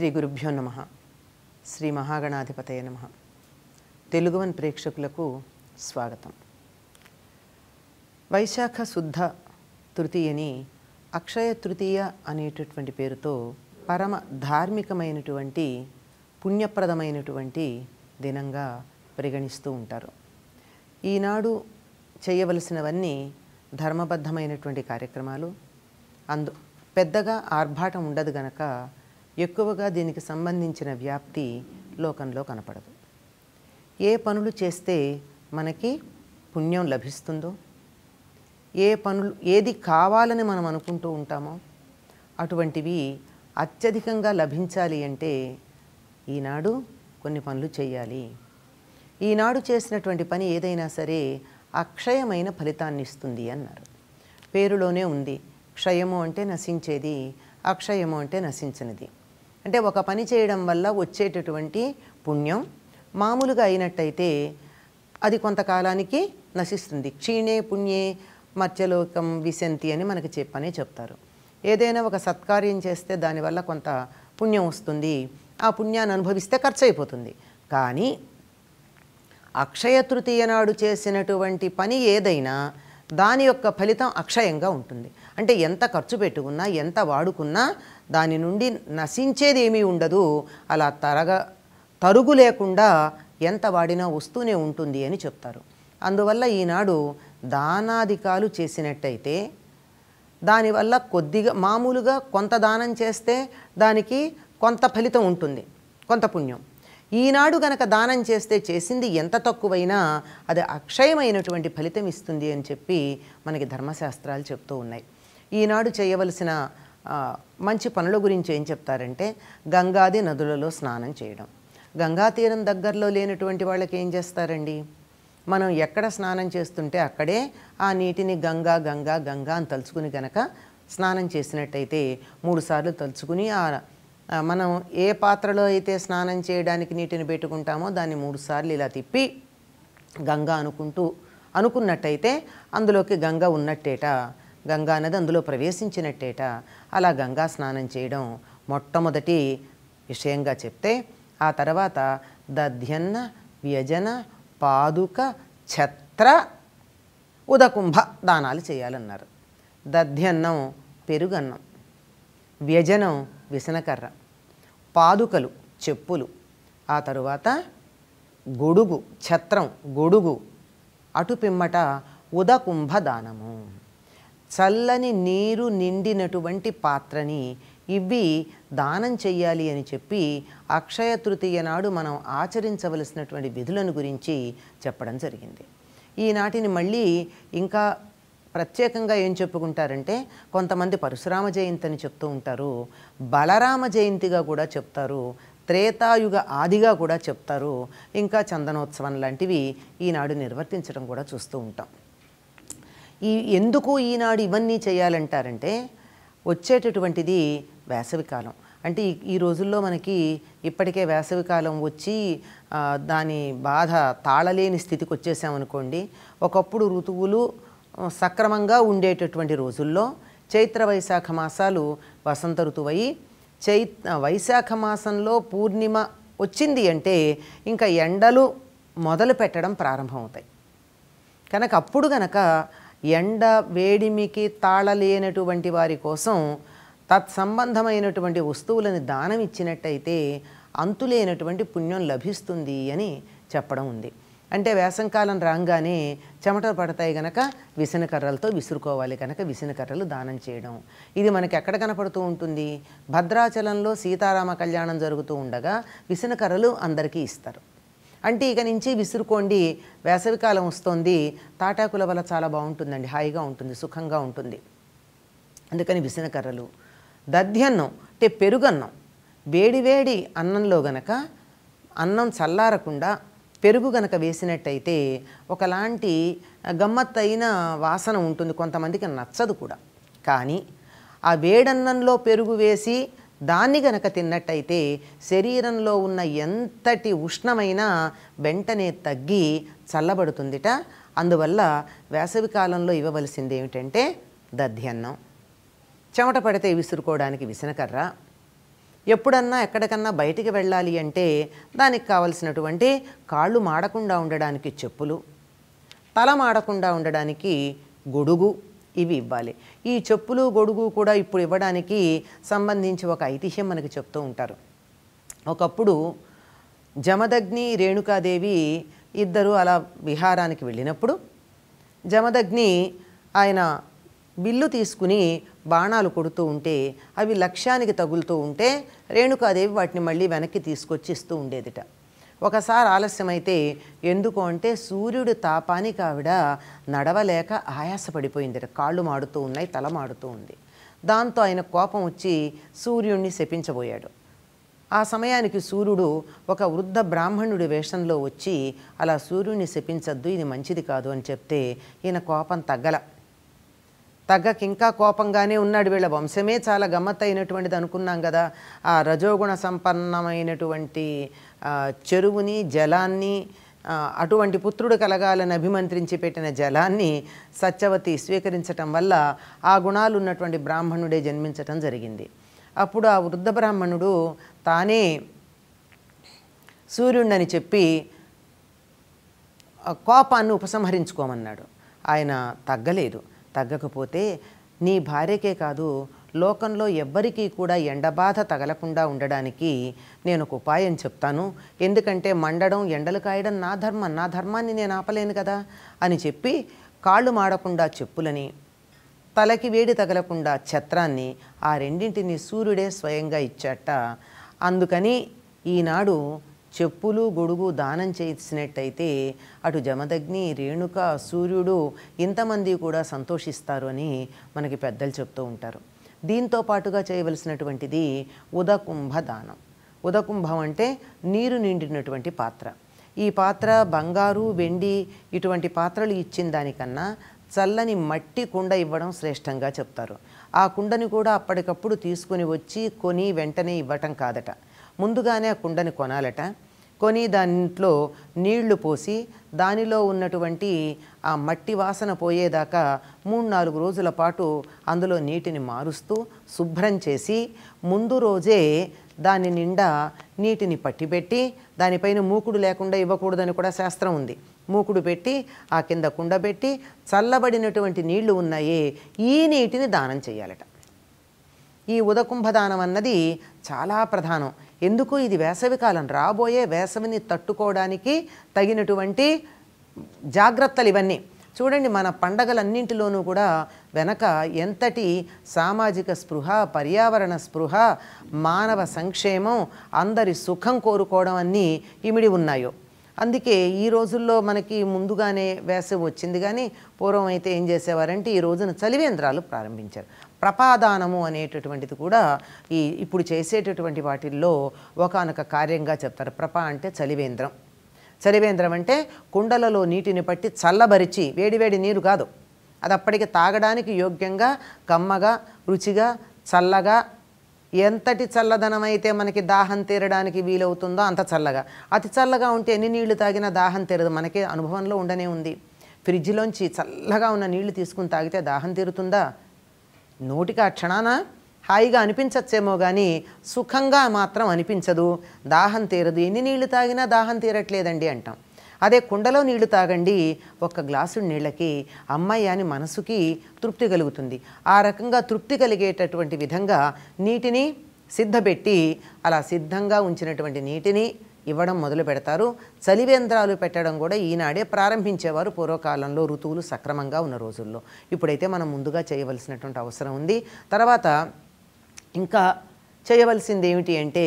శ్రీ గురుభ్యో నమః. శ్రీ మహాగణాధిపతయ నమః. తెలుగువన్ ప్రేక్షకులకు స్వాగతం. వైశాఖ శుద్ధ తృతీయని అక్షయ తృతీయ అనేటటువంటి పేరుతో పరమ ధార్మికమైనటువంటి పుణ్యప్రదమైనటువంటి దినంగా పరిగణిస్తూ ఉంటారు. ఈనాడు చేయవలసినవన్నీ ధర్మబద్ధమైనటువంటి కార్యక్రమాలు. పెద్దగా ఆర్భాటం ఉండదు గనక ఎక్కువగా దీనికి సంబంధించిన వ్యాప్తి లోకంలో కనపడదు. ఏ పనులు చేస్తే మనకి పుణ్యం లభిస్తుందో, ఏది కావాలని మనం అనుకుంటూ ఉంటామో అటువంటివి అత్యధికంగా లభించాలి అంటే ఈనాడు కొన్ని పనులు చేయాలి. ఈనాడు చేసినటువంటి పని ఏదైనా సరే అక్షయమైన ఫలితాన్ని ఇస్తుంది అన్నారు. పేరులోనే ఉంది. క్షయము అంటే నశించేది, అక్షయము అంటే నశించనిది. అంటే ఒక పని చేయడం వల్ల వచ్చేటటువంటి పుణ్యం మామూలుగా అయినట్టయితే అది కొంతకాలానికి నశిస్తుంది. క్షీణే పుణ్యే మత్స్యలోకం విశంతి అని మనకి చెప్తారు. ఏదైనా ఒక సత్కార్యం చేస్తే దానివల్ల కొంత పుణ్యం వస్తుంది. ఆ పుణ్యాన్ని అనుభవిస్తే ఖర్చు అయిపోతుంది. కానీ అక్షయ తృతీయ నాడు చేసినటువంటి పని ఏదైనా దాని యొక్క ఫలితం అక్షయంగా ఉంటుంది. అంటే ఎంత ఖర్చు పెట్టుకున్నా, ఎంత వాడుకున్నా దాని నుండి నశించేది ఏమీ ఉండదు. అలా తరుగు లేకుండా ఎంత వాడినా వస్తూనే ఉంటుంది అని చెప్తారు. అందువల్ల ఈనాడు దానాధికాలు చేసినట్టయితే దానివల్ల కొద్దిగా మామూలుగా కొంత దానం చేస్తే దానికి కొంత ఫలితం ఉంటుంది, కొంత పుణ్యం. ఈనాడు గనక దానం చేస్తే చేసింది ఎంత తక్కువైనా అది అక్షయమైనటువంటి ఫలితం ఇస్తుంది అని చెప్పి మనకి ధర్మశాస్త్రాలు చెప్తూ ఉన్నాయి. ఈనాడు చేయవలసిన మంచి పనుల గురించి ఏం చెప్తారంటే గంగాది నదులలో స్నానం చేయడం. గంగా తీరం దగ్గరలో లేనటువంటి వాళ్ళకి ఏం చేస్తారండి, మనం ఎక్కడ స్నానం చేస్తుంటే అక్కడే ఆ నీటిని గంగా గంగా గంగా అని తలుచుకుని గనక స్నానం చేసినట్టయితే 3 సార్లు తలుచుకుని మనం ఏ పాత్రలో అయితే స్నానం చేయడానికి నీటిని పెట్టుకుంటామో దాన్ని 3 సార్లు ఇలా తిప్పి గంగా అనుకున్నట్టయితే అందులోకి గంగ ఉన్నట్టేట, గంగా నది అందులో ప్రవేశించినట్టేట. అలా గంగా స్నానం చేయడం మొట్టమొదటి విషయంగా చెప్తే, ఆ తర్వాత దధ్యన్న వ్యజన పాదుక ఛత్ర ఉదకుంభ దానాలు చేయాలన్నారు. దధ్యన్నం పెరుగన్నం, వ్యజనం విసనకర్ర, పాదుకలు చెప్పులు, ఆ తరువాత గొడుగు ఛత్రం గొడుగు, అటుపిమ్మట ఉదకుంభ దానము, చల్లని నీరు నిండినటువంటి పాత్రని ఇవి దానం చెయ్యాలి అని చెప్పి అక్షయ తృతీయ నాడు మనం ఆచరించవలసినటువంటి విధులను గురించి చెప్పడం జరిగింది. ఈనాటిని మళ్ళీ ఇంకా ప్రత్యేకంగా ఏం చెప్పుకుంటారంటే కొంతమంది పరశురామ జయంతి అని చెప్తూ ఉంటారు, బలరామ జయంతిగా కూడా చెప్తారు, త్రేతాయుగ ఆదిగా కూడా చెప్తారు, ఇంకా చందనోత్సవం లాంటివి ఈనాడు నిర్వర్తించడం కూడా చూస్తూ ఉంటాం. ఎందుకు ఈనాడు ఇవన్నీ చేయాలంటారంటే వచ్చేటటువంటిది వేసవికాలం. అంటే ఈ రోజుల్లో మనకి ఇప్పటికే వేసవికాలం వచ్చి దాని బాధ తాళలేని స్థితికి వచ్చేసామనుకోండి. ఒకప్పుడు ఋతువులు సక్రమంగా ఉండేటటువంటి రోజుల్లో చైత్ర వైశాఖ మాసాలు వసంత ఋతువై వైశాఖ మాసంలో పూర్ణిమ వచ్చింది అంటే ఇంకా ఎండలు మొదలు పెట్టడం ప్రారంభమవుతాయి. కనుక అప్పుడు గనక ఎండ వేడిమికి తాళలేనటువంటి వారి కోసం తత్సంబంధమైనటువంటి వస్తువులను దానం ఇచ్చినట్టయితే అంతులేనటువంటి పుణ్యం లభిస్తుంది అని చెప్పడం ఉంది. అంటే వేసంకాలం రాగానే చెమటలు పడతాయి గనక విసనకర్రలతో విసురుకోవాలి, కనుక విసనకర్రలు దానం చేయడం. ఇది మనకి ఎక్కడ కనపడుతూ ఉంటుంది, భద్రాచలంలో సీతారామ కళ్యాణం జరుగుతూ ఉండగా విసనకర్రలు అందరికీ ఇస్తారు. అంటే ఇక నుంచి విసురుకోండి, వేసవికాలం వస్తుంది, తాటాకుల వల్ల చాలా బాగుంటుందండి, హాయిగా ఉంటుంది, సుఖంగా ఉంటుంది. అందుకని విసనకర్రలు. దధ్యన్నం అంటే పెరుగన్నం, వేడివేడి అన్నంలో గనక అన్నం చల్లారకుండా పెరుగు గనక వేసినట్టయితే ఒకలాంటి గమ్మత్తైన వాసన ఉంటుంది, కొంతమందికి నచ్చదు కూడా. కానీ ఆ వేడన్నంలో పెరుగు వేసి దాన్ని గనక తిన్నట్టయితే శరీరంలో ఉన్న ఎంతటి ఉష్ణమైనా వెంటనే తగ్గి చల్లబడుతుందిట. అందువల్ల వేసవికాలంలో ఇవ్వవలసింది ఏమిటంటే దధ్యన్నం, చెమట పడితే విసురుకోవడానికి విసనకర్ర, ఎప్పుడన్నా ఎక్కడికన్నా బయటికి వెళ్ళాలి అంటే దానికి కావలసినటువంటి కాళ్ళు మాడకుండా ఉండడానికి చెప్పులు, తల మాడకుండా ఉండడానికి గొడుగు, ఇవి ఇవ్వాలి. ఈ చెప్పులు గొడుగు కూడా ఇప్పుడు ఇవ్వడానికి సంబంధించి ఒక ఐతిహ్యం మనకి చెప్తూ ఉంటారు. ఒకప్పుడు జమదగ్ని రేణుకాదేవి ఇద్దరు అలా విహారానికి వెళ్ళినప్పుడు జమదగ్ని ఆయన బిల్లు తీసుకుని బాణాలు కొడుతూ ఉంటే అవి లక్ష్యానికి తగులుతూ ఉంటే రేణుకాదేవి వాటిని మళ్ళీ వెనక్కి తీసుకొచ్చి ఇస్తూ ఉండేదిట. ఒకసారి ఆలస్యమైతే ఎందుకు అంటే సూర్యుడి తాపానికి ఆవిడ నడవలేక ఆయాసపడిపోయిందిట. కాళ్ళు మాడుతూ ఉన్నాయి, తల మాడుతూ ఉంది. దాంతో ఆయన కోపం వచ్చి సూర్యుడిని శపించబోయాడు. ఆ సమయానికి సూర్యుడు ఒక వృద్ధ బ్రాహ్మణుడి వేషంలో వచ్చి అలా సూర్యుడిని శపించద్దు, ఇది మంచిది కాదు అని చెప్తే ఈయన కోపం తగ్గక ఇంకా కోపంగానే ఉన్నాడు. వీళ్ళ వంశమే చాలా గమ్మత్తైనటువంటిది అనుకున్నాం కదా. ఆ రజోగుణ సంపన్నమైనటువంటి చెరువుని, జలాన్ని, అటువంటి పుత్రుడు కలగాలని అభిమంత్రించి పెట్టిన జలాన్ని సత్యవతి స్వీకరించటం వల్ల ఆ గుణాలు ఉన్నటువంటి బ్రాహ్మణుడే జన్మించటం జరిగింది. అప్పుడు ఆ వృద్ధ బ్రాహ్మణుడు తానే సూర్యుడిని చెప్పి కోపాన్ని ఉపసంహరించుకోమన్నాడు. ఆయన తగ్గకపోతే నీ భార్యకే కాదు లోకంలో ఎవ్వరికీ కూడా ఎండబాధ తగలకుండా ఉండడానికి నేను ఒక ఉపాయం చెప్తాను. ఎందుకంటే మండడం, ఎండలు కాయడం నా ధర్మాన్ని నేను ఆపలేను కదా అని చెప్పి కాళ్ళు మాడకుండా చెప్పులని, తలకి వేడి తగలకుండా ఛత్రాన్ని, ఆ రెండింటిని సూర్యుడే స్వయంగా ఇచ్చాట. అందుకని ఈనాడు చెప్పులు గొడుగు దానం చేసినట్టయితే అటు జమదగ్ని, రేణుక, సూర్యుడు ఇంతమంది కూడా సంతోషిస్తారు అని మనకి పెద్దలు చెప్తూ ఉంటారు. దీంతో పాటుగా చేయవలసినటువంటిది ఉదకుంభ దానం. ఉదకుంభం అంటే నీరు నిండినటువంటి పాత్ర. ఈ పాత్ర బంగారు, వెండి ఇటువంటి పాత్రలు ఇచ్చిన దానికన్నా చల్లని మట్టి కుండ ఇవ్వడం శ్రేష్టంగా చెప్తారు. ఆ కుండని కూడా అప్పటికప్పుడు తీసుకుని వచ్చి కొని వెంటనే ఇవ్వటం కాదట. ముందుగానే ఆ కుండని కొనాలట. కొని దాంట్లో నీళ్లు పోసి దానిలో ఉన్నటువంటి ఆ మట్టి వాసన పోయేదాకా 3-4 రోజుల పాటు అందులో నీటిని మారుస్తూ శుభ్రం చేసి ముందు రోజే దాని నిండా నీటిని పట్టిపెట్టి దానిపైన మూకుడు లేకుండా ఇవ్వకూడదని కూడా శాస్త్రం ఉంది. మూకుడు పెట్టి ఆ కింద కుండ పెట్టి చల్లబడినటువంటి నీళ్లు ఉన్నాయే ఈ నీటిని దానం చేయాలట. ఈ ఉదకుంభదానం అన్నది చాలా ప్రధానం. ఎందుకు? ఇది వేసవికాలం, రాబోయే వేసవిని తట్టుకోవడానికి తగినటువంటి జాగ్రత్తలు ఇవన్నీ. చూడండి, మన పండగలన్నింటిలోనూ కూడా వెనక ఎంతటి సామాజిక స్పృహ, పర్యావరణ స్పృహ, మానవ సంక్షేమం, అందరి సుఖం కోరుకోవడం అన్నీ ఇమిడి ఉన్నాయో. అందుకే ఈ రోజుల్లో మనకి ముందుగానే వేసవి వచ్చింది. కానీ పూర్వం అయితే ఏం చేసేవారంటే ఈ రోజున చలివేంద్రాలు ప్రారంభించారు. ప్రపాదానము అనేటటువంటిది కూడా ఇప్పుడు చేసేటటువంటి వాటిల్లో ఒకానొక కార్యంగా చెప్తారు. అంటే చలివేంద్రం. చలివేంద్రం అంటే కుండలలో నీటిని పట్టి చల్లబరిచి, వేడివేడి నీరు కాదు, అది అప్పటికి తాగడానికి యోగ్యంగా కమ్మగా రుచిగా చల్లగా, ఎంతటి చల్లదనం అయితే మనకి దాహం తీరడానికి వీలవుతుందో అంత చల్లగా. అతి చల్లగా ఉంటే ఎన్ని నీళ్లు తాగినా దాహం తీరదు. మనకే అనుభవంలో ఉండనే ఉంది. ఫ్రిడ్జ్లోంచి చల్లగా ఉన్న నీళ్లు తీసుకుని తాగితే దాహం తీరుతుందా? నోటికి ఆ క్షణాన హాయిగా అనిపించచ్చేమో కానీ సుఖంగా మాత్రం అనిపించదు, దాహం తీరదు. ఎన్ని నీళ్లు తాగినా దాహం తీరట్లేదండి అంటాం. అదే కుండలో నీళ్లు తాగండి, ఒక్క గ్లాసు నీళ్ళకి అమ్మాయి అని మనసుకి తృప్తి కలుగుతుంది. ఆ రకంగా తృప్తి కలిగేటటువంటి విధంగా నీటిని సిద్ధపెట్టి అలా సిద్ధంగా ఉంచినటువంటి నీటిని ఇవ్వడం మొదలు పెడతారు. చలివేంద్రాలు పెట్టడం కూడా ఈనాడే ప్రారంభించేవారు పూర్వకాలంలో, ఋతువులు సక్రమంగా ఉన్న రోజుల్లో. ఇప్పుడైతే మనం ముందుగా చేయవలసినటువంటి అవసరం ఉంది. తర్వాత ఇంకా చేయవలసింది ఏమిటి అంటే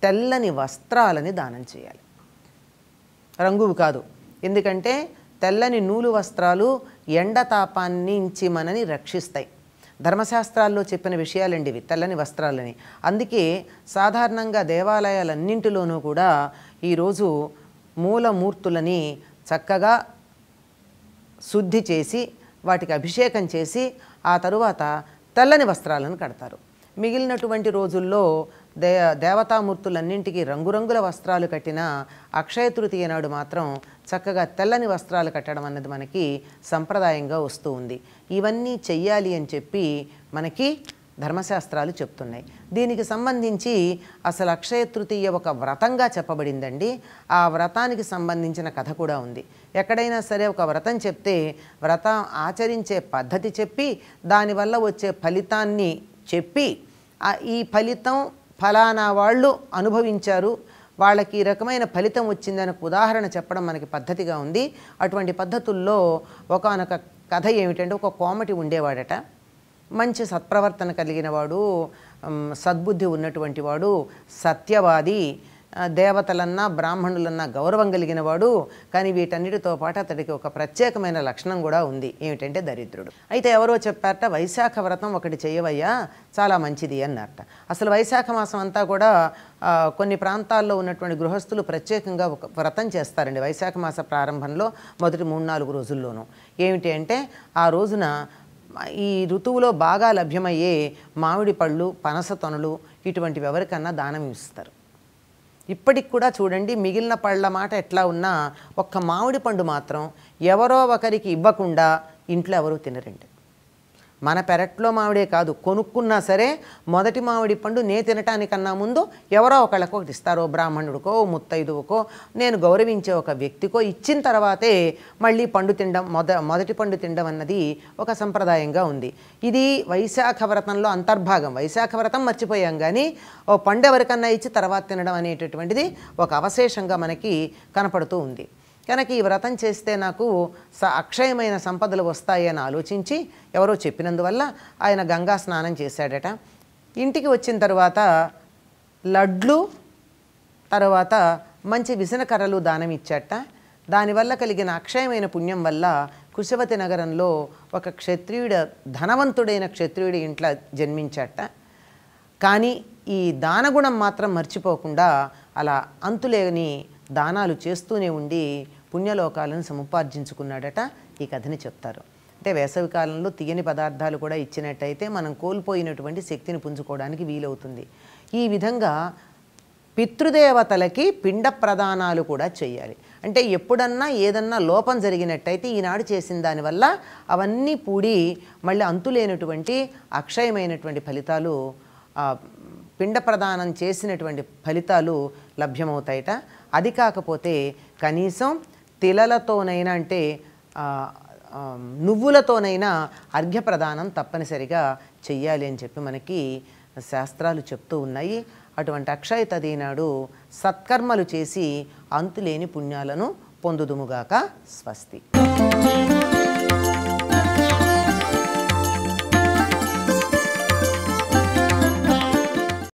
తెల్లని వస్త్రాలని దానం చేయాలి. రంగువి కాదు. ఎందుకంటే తెల్లని నూలు వస్త్రాలు ఎండతాపాన్ని నుంచి మనని రక్షిస్తాయి. ధర్మశాస్త్రాల్లో చెప్పిన విషయాలండి ఇవి, తెల్లని వస్త్రాలని. అందుకే సాధారణంగా దేవాలయాలన్నింటిలోనూ కూడా ఈరోజు మూలమూర్తులని చక్కగా శుద్ధి చేసి వాటికి అభిషేకం చేసి ఆ తరువాత తెల్లని వస్త్రాలను కడతారు. మిగిలినటువంటి రోజుల్లో దేవతామూర్తులన్నింటికి రంగురంగుల వస్త్రాలు కట్టిన అక్షయ తృతీయ నాడు మాత్రం చక్కగా తెల్లని వస్త్రాలు కట్టడం అన్నది మనకి సంప్రదాయంగా వస్తూ ఉంది. ఇవన్నీ చెయ్యాలి అని చెప్పి మనకి ధర్మశాస్త్రాలు చెప్తున్నాయి. దీనికి సంబంధించి అసలు అక్షయ తృతీయ ఒక వ్రతంగా చెప్పబడిందండి. ఆ వ్రతానికి సంబంధించిన కథ కూడా ఉంది. ఎక్కడైనా సరే ఒక వ్రతం చెప్తే వ్రతం ఆచరించే పద్ధతి చెప్పి దానివల్ల వచ్చే ఫలితాన్ని చెప్పి ఈ ఫలితం ఫలానా వాళ్ళు అనుభవించారు, వాళ్ళకి ఈ రకమైన ఫలితం వచ్చిందని ఉదాహరణ చెప్పడం మనకి పద్ధతిగా ఉంది. అటువంటి పద్ధతుల్లో ఒకానొక కథ ఏమిటంటే, ఒక కోమటి ఉండేవాడట. మంచి సత్ప్రవర్తన కలిగిన వాడు, సద్బుద్ధి ఉన్నటువంటి వాడు, సత్యవాది, దేవతలన్నా బ్రాహ్మణులన్నా గౌరవం కలిగిన వాడు. కానీ వీటన్నిటితో పాటు అతడికి ఒక ప్రత్యేకమైన లక్షణం కూడా ఉంది. ఏమిటంటే దరిద్రుడు. అయితే ఎవరో చెప్పారట, వైశాఖ వ్రతం ఒకటి చేయవయ్యా, చాలా మంచిది అన్నారట. అసలు వైశాఖ మాసం అంతా కూడా కొన్ని ప్రాంతాల్లో ఉన్నటువంటి గృహస్థులు ప్రత్యేకంగా ఒక వ్రతం చేస్తారండి వైశాఖ మాస ప్రారంభంలో మొదటి 3-4 రోజుల్లోనూ. ఏమిటి అంటే ఆ రోజున ఈ ఋతువులో బాగా లభ్యమయ్యే మామిడి పళ్ళు, పనస తొనలు ఇటువంటివి ఎవరికన్నా దానం ఇస్తారు. ఇప్పటికి కూడా చూడండి, మిగిలిన పళ్ళ మాట ఎట్లా ఉన్నా ఒక్క మామిడి పండు మాత్రం ఎవరో ఒకరికి ఇవ్వకుండా ఇంట్లో ఎవరూ తినరండి. మన పెరట్లో మామిడే కాదు, కొనుక్కున్నా సరే మొదటి మామిడి పండు నే తినటానికన్నా ముందు ఎవరో ఒకళ్ళకు ఒకటి ఇస్తారో, బ్రాహ్మణుడికో, ముత్తైదువుకో, నేను గౌరవించే ఒక వ్యక్తికో ఇచ్చిన తర్వాతే మళ్ళీ పండు తినడం, మొదటి పండు తినడం అన్నది ఒక సంప్రదాయంగా ఉంది. ఇది వైశాఖ వ్రతంలో అంతర్భాగం. వైశాఖ వ్రతం మర్చిపోయాం, కానీ ఓ పండు ఎవరికన్నా ఇచ్చి తర్వాత తినడం అనేటటువంటిది ఒక అవశేషంగా మనకి కనపడుతూ ఉంది. కనుక ఈ వ్రతం చేస్తే నాకు అక్షయమైన సంపదలు వస్తాయి అని ఆలోచించి ఎవరో చెప్పినందువల్ల ఆయన గంగా స్నానం చేశాడట. ఇంటికి వచ్చిన తర్వాత లడ్లు, తర్వాత మంచి విసనకర్రలు దానం ఇచ్చాట. దానివల్ల కలిగిన అక్షయమైన పుణ్యం వల్ల కుశవతి నగరంలో ఒక క్షత్రియుడు, ధనవంతుడైన క్షత్రియుడి ఇంట్లో జన్మించాట. కానీ ఈ దానగుణం మాత్రం మర్చిపోకుండా అలా అంతులేని దానాలు చేస్తూనే ఉండి పుణ్యలోకాలను సముపార్జించుకున్నాడట. ఈ కథని చెప్తారు. అంటే వేసవి కాలంలో తీయని పదార్థాలు కూడా ఇచ్చినట్టయితే మనం కోల్పోయినటువంటి శక్తిని పుంజుకోవడానికి వీలవుతుంది. ఈ విధంగా పితృదేవతలకి పిండ ప్రదానాలు కూడా చేయాలి. అంటే ఎప్పుడన్నా ఏదన్నా లోపం జరిగినట్టయితే ఈనాడు చేసిన దానివల్ల అవన్నీ పూడి మళ్ళీ అంతులేనటువంటి అక్షయమైనటువంటి ఫలితాలు, పిండ ప్రదానం చేసినటువంటి ఫలితాలు లభ్యమవుతాయట. అది కాకపోతే కనీసం తిలలతోనైనా, అంటే నువ్వులతోనైనా అర్ఘ్యప్రదానం తప్పనిసరిగా చెయ్యాలి అని చెప్పి మనకి శాస్త్రాలు చెప్తూ ఉన్నాయి. అటువంటి అక్షయ తది నాడు సత్కర్మలు చేసి అంతులేని పుణ్యాలను పొందుదుముగాక. స్వస్తి.